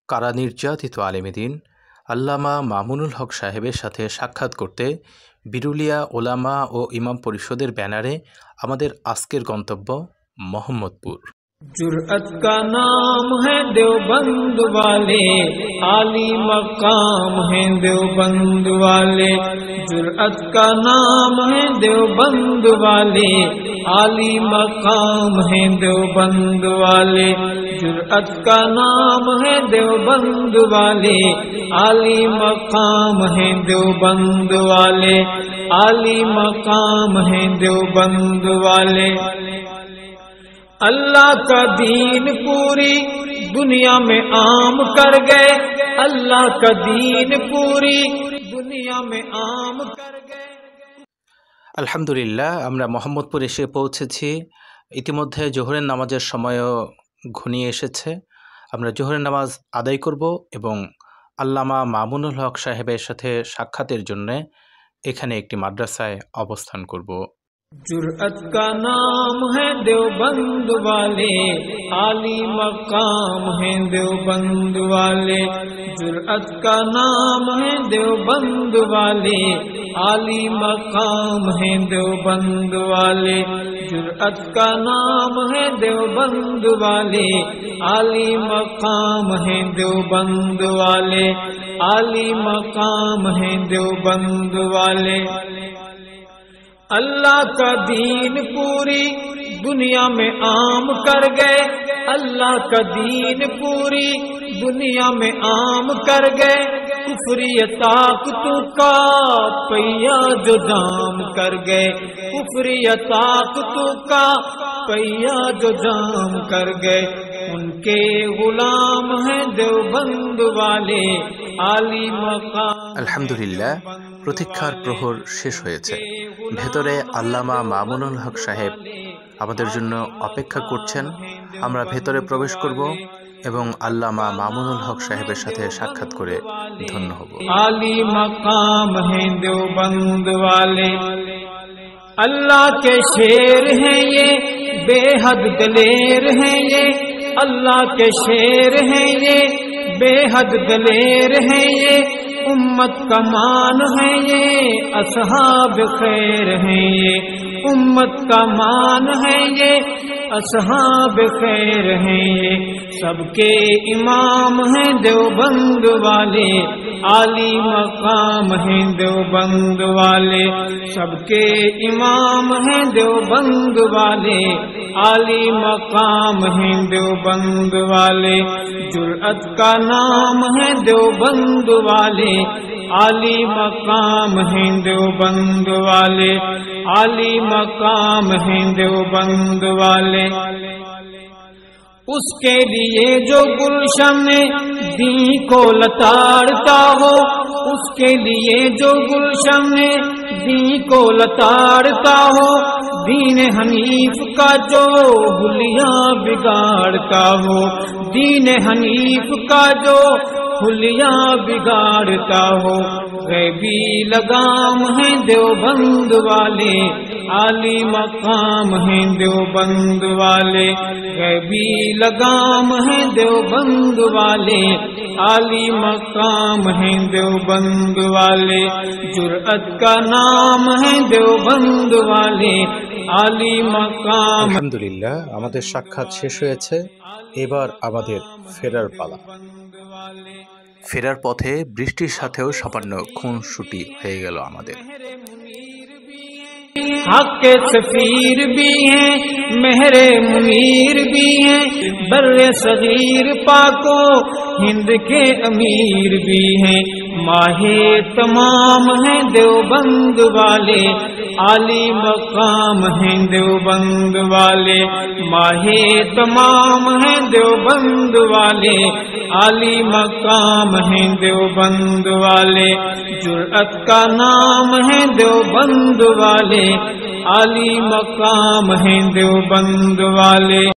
কারা নির্যাতিত আলেমদ্বীন আল্লামা মামুনুল হক সাহেবের সাথে সাক্ষাৎ করতে বিরুলিয়া ওলামা ও ইমাম পরিষদের ব্যানারে আমাদের আজকের গন্তব্য মোহাম্মদপুর। जुर्अत का नाम है देवबंद वाले, आली मकाम है देवबंद वाले। जुर्अत का नाम है देवबंद वाले, आली मकाम है देवबंद वाले। जुर्अत का नाम है देवबंद वाले, आली मकाम है देवबंद वाले, आली मकाम है देवबंद वाले। अल्लाह का दीन पूरी दुनिया में आम कर गए, अल्लाह का दीन पूरी दुनिया में आम कर गए। আলহামদুলিল্লাহ, আমরা মোহাম্মদপুর এসে পৌঁছেছি। ইতিমধ্যে জোহরের নামাজের সময়ও ঘনিয়ে এসেছে। আমরা জোহরের নামাজ আদায় করব এবং আল্লামা মামুনুল হক সাহেবের সাথে সাক্ষাতের জন্য এখানে একটি মাদ্রাসায় অবস্থান করব। जुर्अत का नाम है देवबंद वाले, आली मकाम है देवबंद वाले। जुर्अत का नाम है देवबंद वाले, आली मकाम है देवबंद वाले। जुर्अत का नाम है देवबंद वाले, आली मकाम है देवबंद वाले, आली मकाम है देवबंद वाले। अल्लाह का दीन पूरी दुनिया में आम कर गए, अल्लाह का दीन पूरी दुनिया में आम कर गए। कुफरी ताकतों का पहिया जो जाम कर गए, कुफरी ताकतों का पहिया जो जाम कर गए। उनके गुलाम हैं देवबंद वाले, आली मकाम। আলহামদুলিল্লাহ, প্রতীক্ষার প্রহর শেষ হয়েছে। ভেতরে আল্লামা মামুনুল হক সাহেব আমাদের জন্য অপেক্ষা করছেন। আমরা ভেতরে প্রবেশ করব এবং আল্লামা মামুনুল হক সাহেবের সাথে সাক্ষাৎ করে ধন্য হব। आली मकाम है देवबंद वाले, अल्लाह के शेर हैं ये, बेहद दलेर हैं ये। अल्लाह के शेर हैं ये, बेहद दलेर हैं ये। उम्मत का मान है ये, असहाब खैर हैं ये। उम्मत का मान है ये, असहाब खैर हैं ये। सबके इमाम हैं देवबंद वाले, आली मकाम हैं देवबंद वाले। सबके इमाम हैं देवबंद वाले, आली मकाम हैं देवबंद वाले। जुर्अत का नाम है देवबंद वाले, आली मकाम हैं देवबंद वाले, आली मकाम हैं देवबंद वाले। उसके लिए जो गुलशन दी को लताड़ता हो, उसके लिए जो गुलशन दी को लताड़ता हो। दीन हनीफ का जो हुलिया बिगाड़ता हो, दीन हनीफ का जो हुलिया बिगाड़ता हो। गैबी लगाम है देवबंद वाले, आली मकाम है देवबंद वाले। गैबी लगाम है देवबंद वाले, आली मकाम है देवबंद वाले। जुर्अत का नाम है देवबंद वाले, आली मकाम। আলহামদুলিল্লাহ, আমাদের সাক্ষাৎ শেষ হয়েছে। এবার আমাদের ফেরার পালা। ফেরার পথে বৃষ্টির সাথেও সামান্য খুনসুটি হয়ে গেল আমাদের। हक के सफीर भी हैं, मेहरे मुनीर भी हैं। बर्रे सगीर पाको हिंद के अमीर भी हैं। माहे तमाम हैं देवबंद वाले, आली मकाम हैं देवबंद वाले। माहे तमाम हैं देवबंद वाले, आली मकाम हैं देवबंद वाले। जुर्अत का नाम है देवबंद वाले, आली मकाम हैं देवबंद वाले।